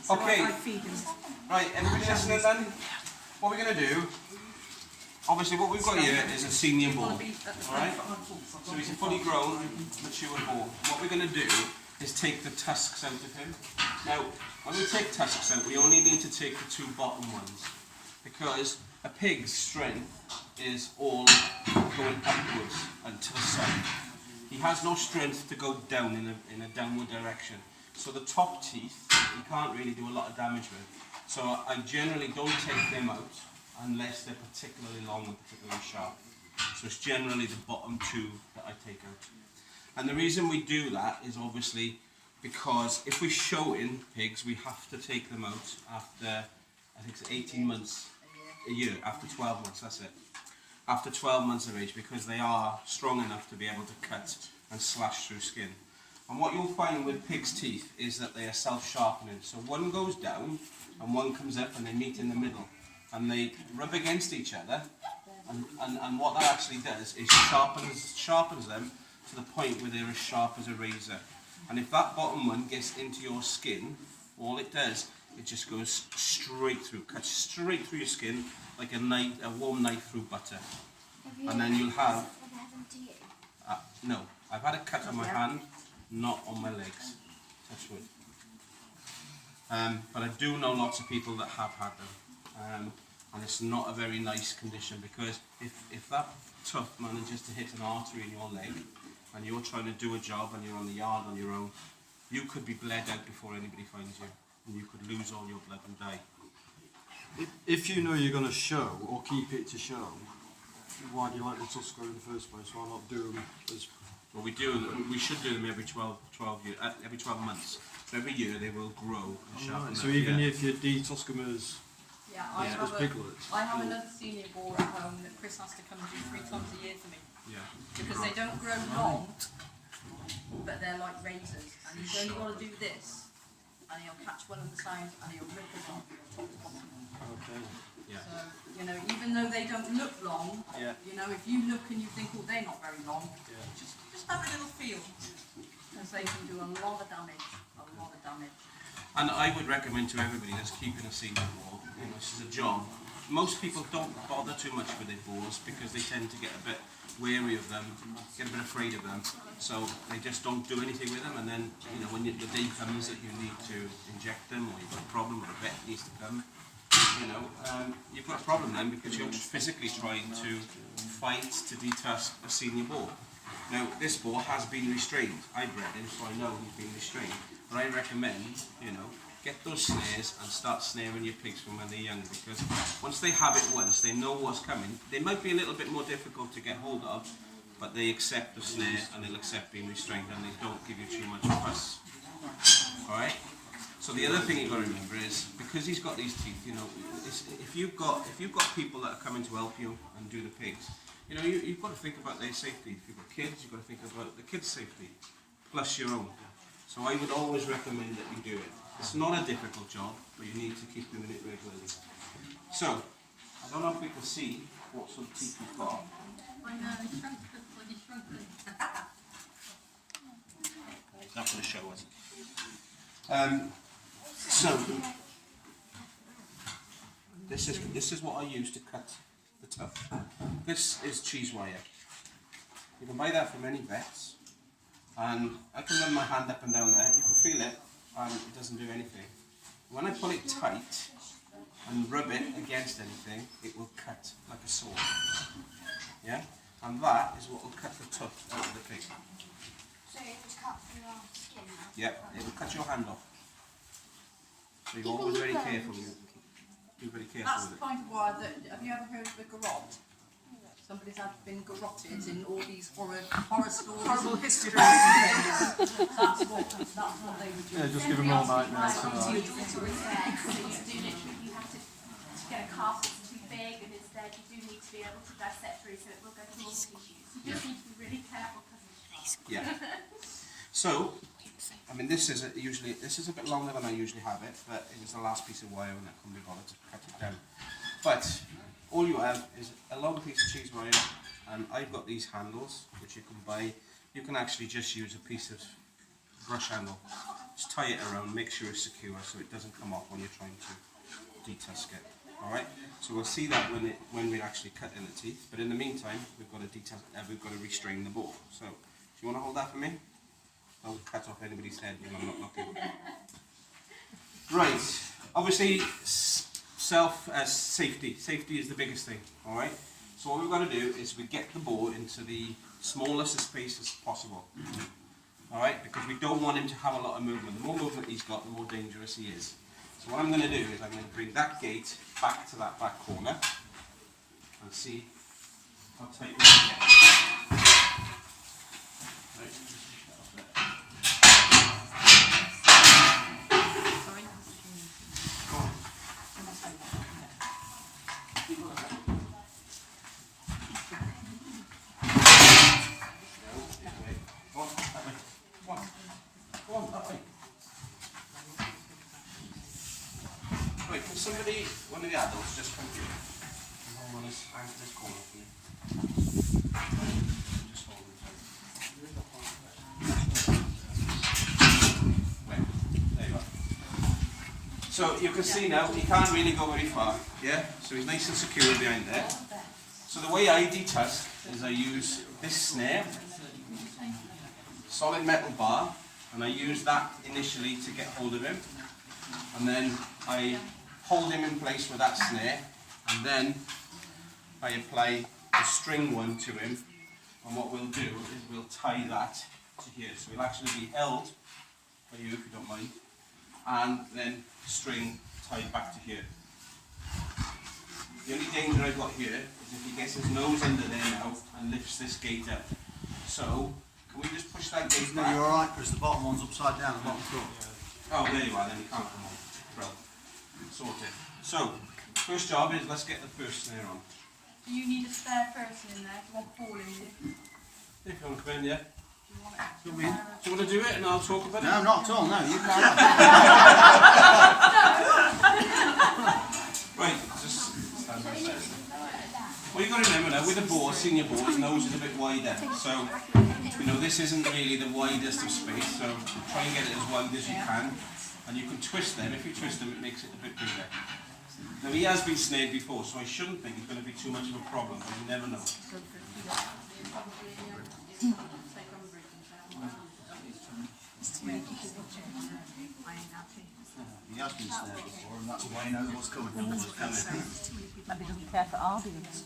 So Okay. I feed him. Right, everybody listening then? What we're going to do, obviously what we've got here is a senior boar. Alright? So he's a fully grown, mature boar. What we're going to do is take the tusks out of him. Now, when we take tusks out, we only need to take the two bottom ones, because a pig's strength is all going upwards and to the side. He has no strength to go down in a downward direction. So the top teeth, he can't really do a lot of damage with. So I generally don't take them out unless they're particularly long and particularly sharp. So it's generally the bottom two that I take out. And the reason we do that is obviously because if we're showing pigs, we have to take them out after, I think it's 18 months, a year, after 12 months, that's it. After 12 months of age, because they are strong enough to be able to cut and slash through skin. And what you'll find with pigs' teeth is that they are self-sharpening. So one goes down and one comes up and they meet in the middle. And they rub against each other. And what that actually does is sharpens them to the point where they're as sharp as a razor. And if that bottom one gets into your skin, all it does, it just goes straight through, cuts straight through your skin like a warm knife through butter. And then you'll have... no, I've had a cut on my hand, not on my legs. Touch wood. But I do know lots of people that have had them. And it's not a very nice condition, because if that tooth manages to hit an artery in your leg and you're trying to do a job and you're on the yard on your own, you could be bled out before anybody finds you, and you could lose all your blood and die. If you know you're going to show or keep it to show, why do you like the tusk in the first place? Why not do them as... Well, we should do them every 12 months. So every year they will grow and sharpen up. So even if you detusk them as... Yeah, as piglets. I have another senior boar at home that Chris has to come and do 3 times a year for me. Yeah. Because they don't grow long, but they're like razors. And he's only got to do this, and he'll catch one of the sides and he'll rip it off top to bottom. Okay. Yeah. So, you know, even though they don't look long, you know, if you look and you think, oh, they're not very long, just have a little feel. Because they can do a lot of damage, And I would recommend to everybody that's keeping a senior boar, you know, this is a job. Most people don't bother too much with their boars because they tend to get a bit wary of them, get a bit afraid of them. So they just don't do anything with them, and then, you know, when the day comes that you need to inject them, or you've got a problem, or a vet needs to come, you know, you've got a problem then, because you're physically trying to fight to detusk a senior boar. Now, this boar has been restrained. I bred him, so I know he's been restrained. But I recommend, you know, get those snares and start snaring your pigs from when they're young, because once they have it once, they know what's coming. They might be a little bit more difficult to get hold of, but they accept the snare and they'll accept being restrained, and they don't give you too much fuss. Alright? So the other thing you've got to remember is, because he's got these teeth, you know, if you've got people that are coming to help you and do the pigs, you know, you've got to think about their safety. If you've got kids, you've got to think about the kids' safety, plus your own. So I would always recommend that you do it. It's not a difficult job, but you need to keep doing it regularly. So, I don't know if we can see what sort of teeth you've got. I know, he shrunk them. It's not going to show us. So, this is what I use to cut the tuft. This is cheese wire. You can buy that from any vets, and I can run my hand up and down there. You can feel it, and it doesn't do anything. When I pull it tight and rub it against anything, it will cut like a sword. Yeah, and that is what will cut the tuft out of the pig. So it would cut through our skin? Yep, it will cut your hand off. So you're always very careful. Be very careful That's with the it. kind of wire that, have you ever heard of a garrote? Somebody's been garroted in all these horror stories. Horrible history. That's what they would do. Yeah, just give them all nightmares tonight. So you do literally, you have to get a calf that's too big, and instead you do need to be able to dissect through, so it will go through all the tissues. You just need to be really careful because it's sharp. Yeah. So, I mean, this is a bit longer than I usually have it, but it was the last piece of wire and I couldn't be bothered to cut it down. But all you have is a long piece of cheese wire, and I've got these handles which you can buy. You can actually just use a piece of brush handle, just tie it around, make sure it's secure so it doesn't come off when you're trying to detusk it. Alright, so we'll see that when we're actually cutting the teeth, but in the meantime we've got to restrain the boar. So, do you want to hold that for me? I'll cut off anybody's head when I'm not looking. Right, obviously safety. Safety is the biggest thing, alright? So what we've got to do is we get the boar into the smallest space as possible. Alright, because we don't want him to have a lot of movement. The more movement he's got, the more dangerous he is. So what I'm going to do is I'm going to bring that gate back to that back corner and see how tight we can get it. Right. Go on. Go on, that way. Right, can somebody, one of the adults, just come here and hold on this corner for me? Just hold it tight. Right, there you are. So you can see now, he can't really go very far, yeah? So he's nice and secure behind there. So the way I detusk is I use this snare, solid metal bar, and I use that initially to get hold of him. And then I hold him in place with that snare, and then I apply a string one to him, and what we'll do is we'll tie that to here. So he'll actually be held by you, if you don't mind, and then string tied back to here. The only danger I've got here is if he gets his nose under there now and lifts this gate up. So, can we just push that gate back? No, you're alright, because the bottom one's upside down, the bottom foot. Oh, there you are, then you can't come on. Well, sorted. So, first job is let's get the first snare on. Do you need a spare person in there? Do you want Paul in here? If you want to come in, yeah. Do you want it? Do you want to do it and I'll talk about it? No, not at all, no, you can't. Right, just stand there a second. Well, you've got to remember now, with a boar, senior boar, his nose is a bit wider. So, you know, this isn't really the widest of space, so try and get it as wide as you can. And you can twist them. If you twist them, it makes it a bit bigger. Now, he has been snared before, so I shouldn't think it's going to be too much of a problem, but you never know. He has been snared before, and that's why he knows what's coming. Maybe doesn't care for audience.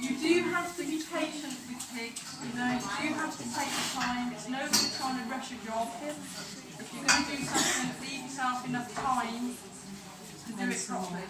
You do have to be patient with pigs, you know, you do have to take the time. It's no good trying to rush a job. If you're going to do something, leave yourself enough time to do it properly.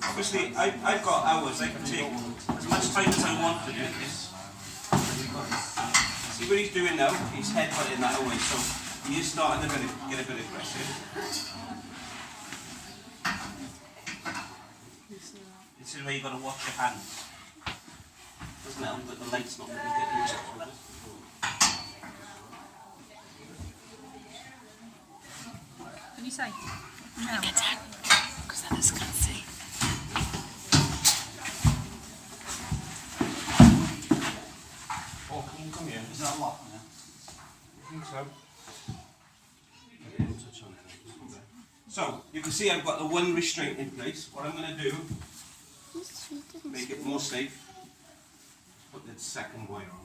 Obviously, I've got hours. I can take as much time as I want to do this. See what he's doing now? He's headbutting that away, so he is starting to get a bit aggressive. This is where you've got to watch your hands. Doesn't help that the light's not really getting much focus. Can you say? No. Because others can't see. Oh, can you come here? Is that locked now? I think so. So, you can see I've got the one restraint in place. What I'm going to do, make it more safe, put that second wire on.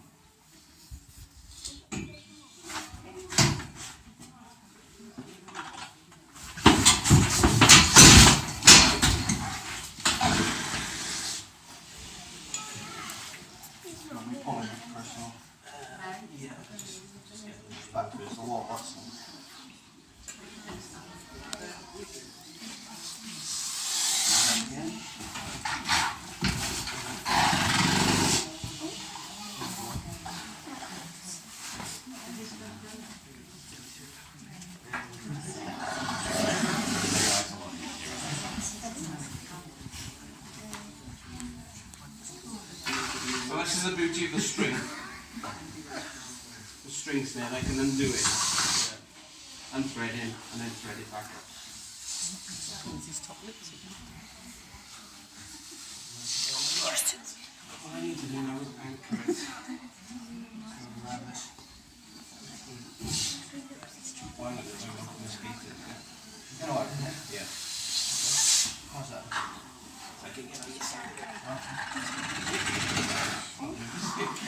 Yeah, just get it. Back to it, it's a lot less. Again. this is the beauty of the string. The string's there, I can undo it. Unthread in and then thread it back up. All I need to do now is anchor it. Grab this. Why not? I want to mosquito. You know what? Yeah. How's that? I can get on your side.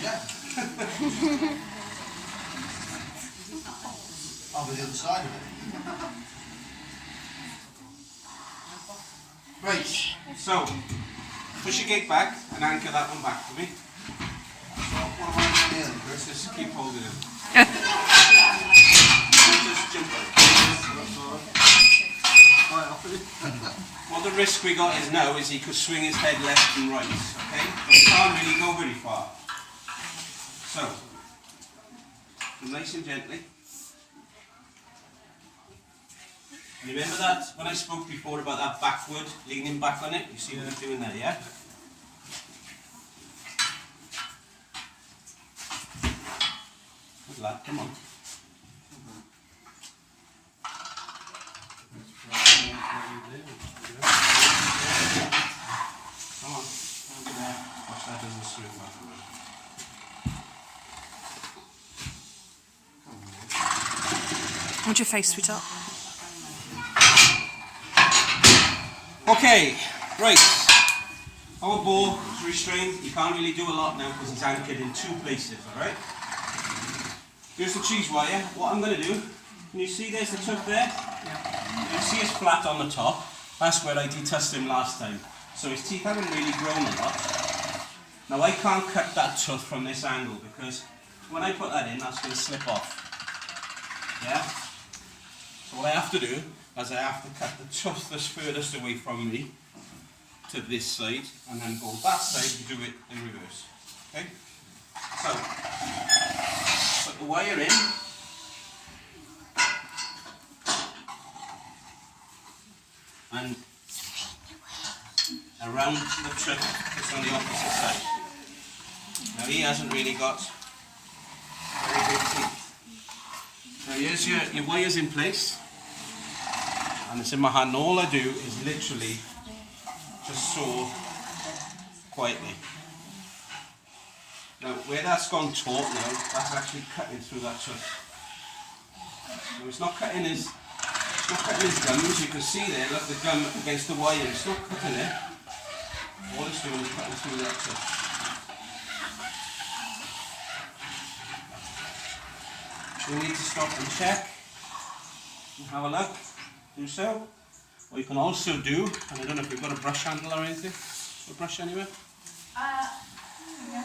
Yeah. Over the other side of it. Right. So, push your gate back and anchor that one back for me. So what am I doing here, Chris? Just keep holding it. Just jump out. What the risk we got is now is he could swing his head left and right, okay? But he can't really go very far. So, nice and gently. And remember that when I spoke before about that backward, leaning back on it? You see what I'm doing there, yeah? Good lad, come on. Come on, over there. Watch that doesn't swing backward. What's your face, sweetheart? Okay, right. Our boar is restrained. He can't really do a lot now because he's anchored in two places, alright? Here's the cheese wire. What I'm going to do, can you see there's the tuft there? You see it's flat on the top. That's where I detusked him last time. So his teeth haven't really grown a lot. Now I can't cut that tuft from this angle because when I put that in, that's going to slip off. Yeah? So what I have to do is I have to cut the tuft that's furthest away from me to this side and then go that side and do it in reverse. Okay? So, put the wire in. And around the tuft that's on the opposite side. Now he hasn't really got very big teeth. Now here's your wires in place. And it's in my hand. All I do is literally just saw quietly. Now where that's gone taut now, that's actually cutting through that tuft. So it's not cutting his gums. You can see there, look, the gum against the wire. It's not cutting it. All it's doing is cutting through that tuft. You need to stop and check and have a look. Do so. Or you can also do, and I don't know if you've got a brush handle or anything. A brush anywhere?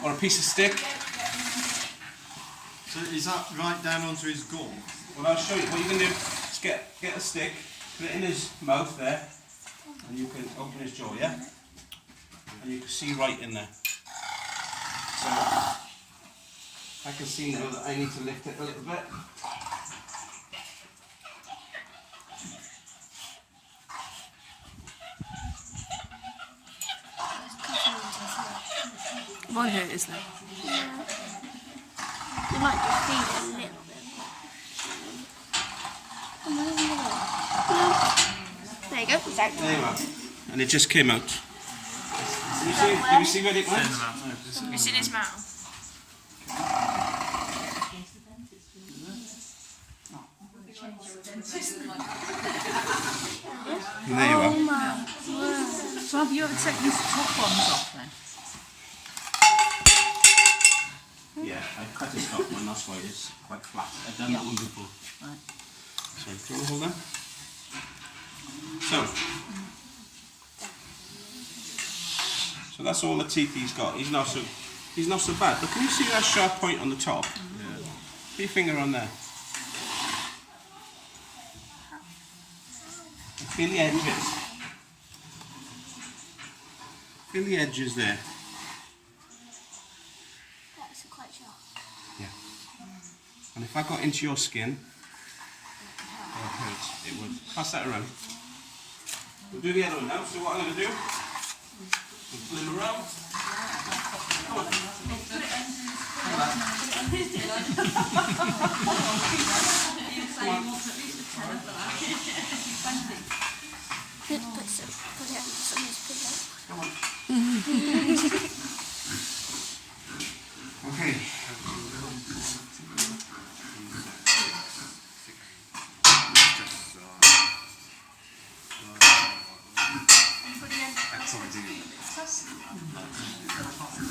Or a piece of stick. So is that right down onto his gum? Well, I'll show you. What you can do is get a stick, put it in his mouth there, and you can open his jaw, yeah? And you can see right in there. So I can see now that I need to lift it a little bit. Won't hurt, isn't it? You might just feed it a little bit. There you go. Exactly. There you are. And it just came out. Can you see where it went? It's in his mouth. And there you are. Oh my word. So have you ever taken these top ones off then? Yeah, I cut his top one, that's why it's quite flat. I've done that one before. Right. So, do you want to hold that? So that's all the teeth he's got. He's not so bad. But can you see that sharp point on the top? Yeah. Put your finger on there. And feel the edges. Feel the edges there. That's quite sharp. Yeah. And if I got into your skin, it would hurt. It would. Pass that around. We'll do the other one now. So what I'm going to do is pull him around. Come on. Put it on someone's pillow. Okay.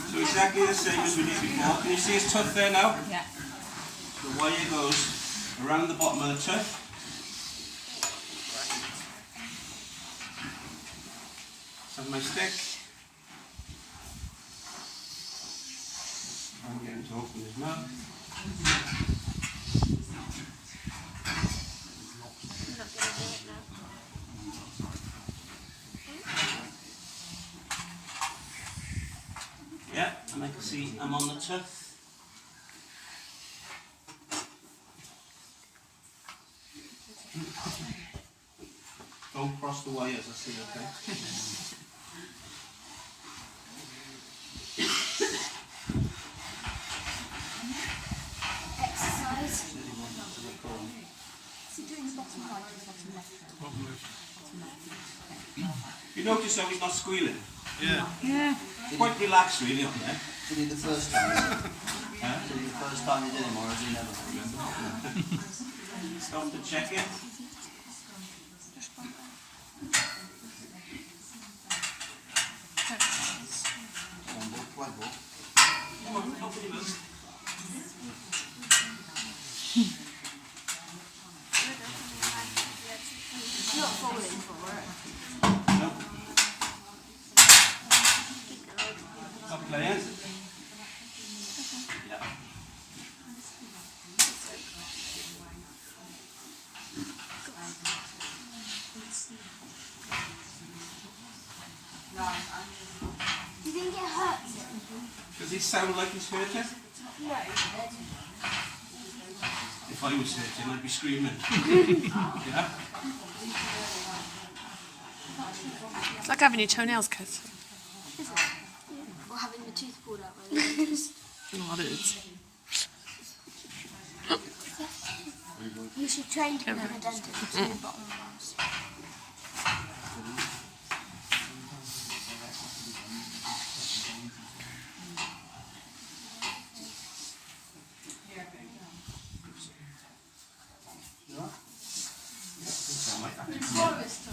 So exactly the same as we did before. Can you see his tooth there now? Yeah. The wire goes around the bottom of the tooth. Have my stick. I'm getting to open his mouth. I'm not going to do it now. Yeah, and I can see I'm on the tooth. Don't cross the wires, I see, okay? Exercise. You notice how he's not squealing? Yeah. Yeah. He's quite relaxed really on there. Did he the first time? Did he the first time you did him, or has he never? Stop to check it. One ball, white ball. Come on, open your mouth. It's not falling for it. No. Stop playing. Yeah. Do you think it hurts him? Does he sound like he's hurting? No. If I was hurting, I'd be screaming. Yeah? It's like having your toenails cut. Is it? Yeah. Or having the tooth pulled out by the dentist. What it is. You should train to become a dentist. Bottoms.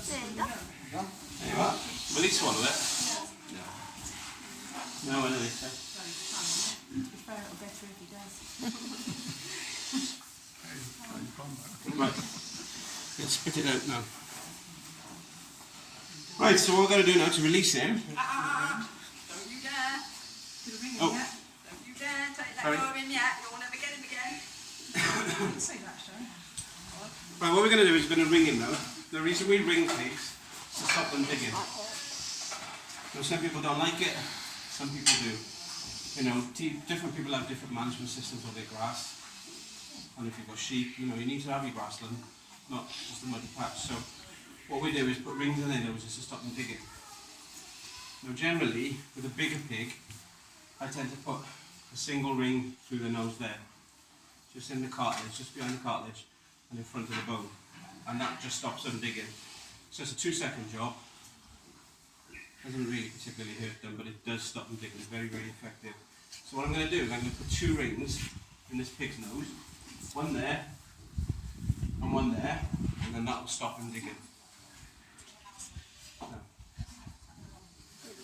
There you go. There you are. Will he swallow it? No, I don't think so. Right. Let's spit it out now. Right, so what we're going to do now to release him. Don't you dare. Do the ring Oh. yet. Don't you dare take that Sorry. go of him yet. You'll never get him again. I didn't say that, Sharon. Right, what we're going to do is we're going to ring him now. The reason we ring pigs is to stop them digging. Now, some people don't like it, some people do. You know, different people have different management systems of their grass. And if you've got sheep, you know, you need to have your grassland, not just a muddy patch. So what we do is put rings in their noses to stop them digging. Now generally, with a bigger pig, I tend to put a single ring through the nose there. Just in the cartilage, just behind the cartilage and in front of the bone. And that just stops them digging. So it's a 2-second job. Doesn't really particularly hurt them, but it does stop them digging. It's very, very effective. So what I'm going to do is I'm going to put 2 rings in this pig's nose. One there, and one there, and then that will stop him digging. Now,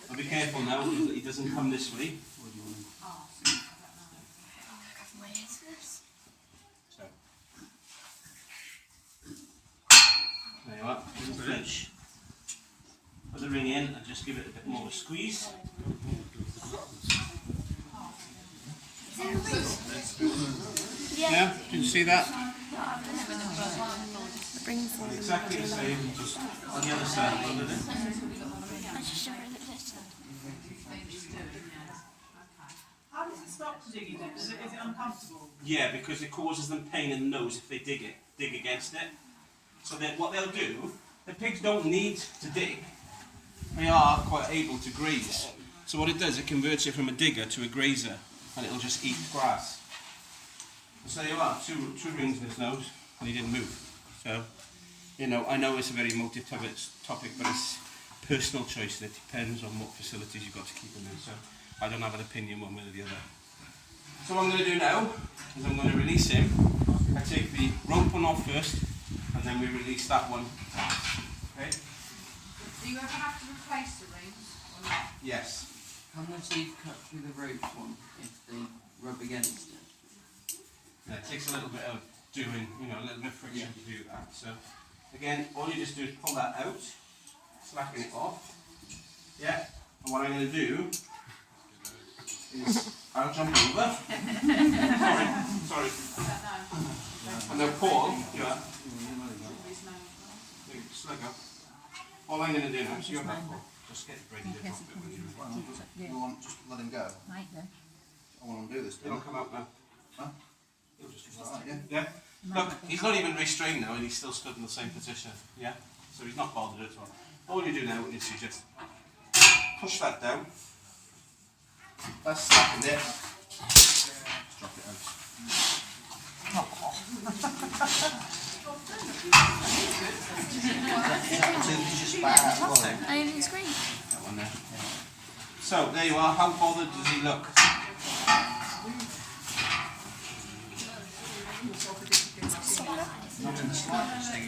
I'll be careful now that he doesn't come this way. What do you want? So, there you are, there's the flinch. Put the ring in and just give it a bit more of a squeeze. Yeah, can you see that? Exactly the same, just on the other side, under it. I just don't really listen. How does it stop digging it? Is it uncomfortable? Yeah, because it causes them pain in the nose if they dig against it. So then what they'll do, the pigs don't need to dig. They are quite able to graze. So what it does, it converts it from a digger to a grazer. and it'll just eat grass. So there you are, two rings in his nose, and he didn't move. So, you know, I know it's a very emotive topic, but it's personal choice, and it depends on what facilities you've got to keep him in. So I don't have an opinion one way or the other. So what I'm going to do now is I'm going to release him. I take the rope one off first, and then we release that one. Okay? Do you ever have to replace the rings or not? Yes. Can the teeth cut through the rope one if they rub against it? Yeah, it takes a little bit of doing, you know, a little bit of friction to do that. So again, all you just do is pull that out, slacken it off. Yeah. And what I'm going to do is I'll jump over. sorry. And then Paul, yeah. Just let go. All I'm going to do now is you're back, Paul. Just get ready to drop it when you You want just let him go? Right then. I want him to do this. It'll come out now. Huh? He'll just Right, yeah. Yeah. Look, he's not even restrained now, and he's still stood in the same position. Yeah. So he's not bothered at all. All you do now is you just push that down. That's slackened it. Just drop it out. Just back out of the way. I didn't scream. That one there. So there you are. How bothered does he look? Not in the slightest.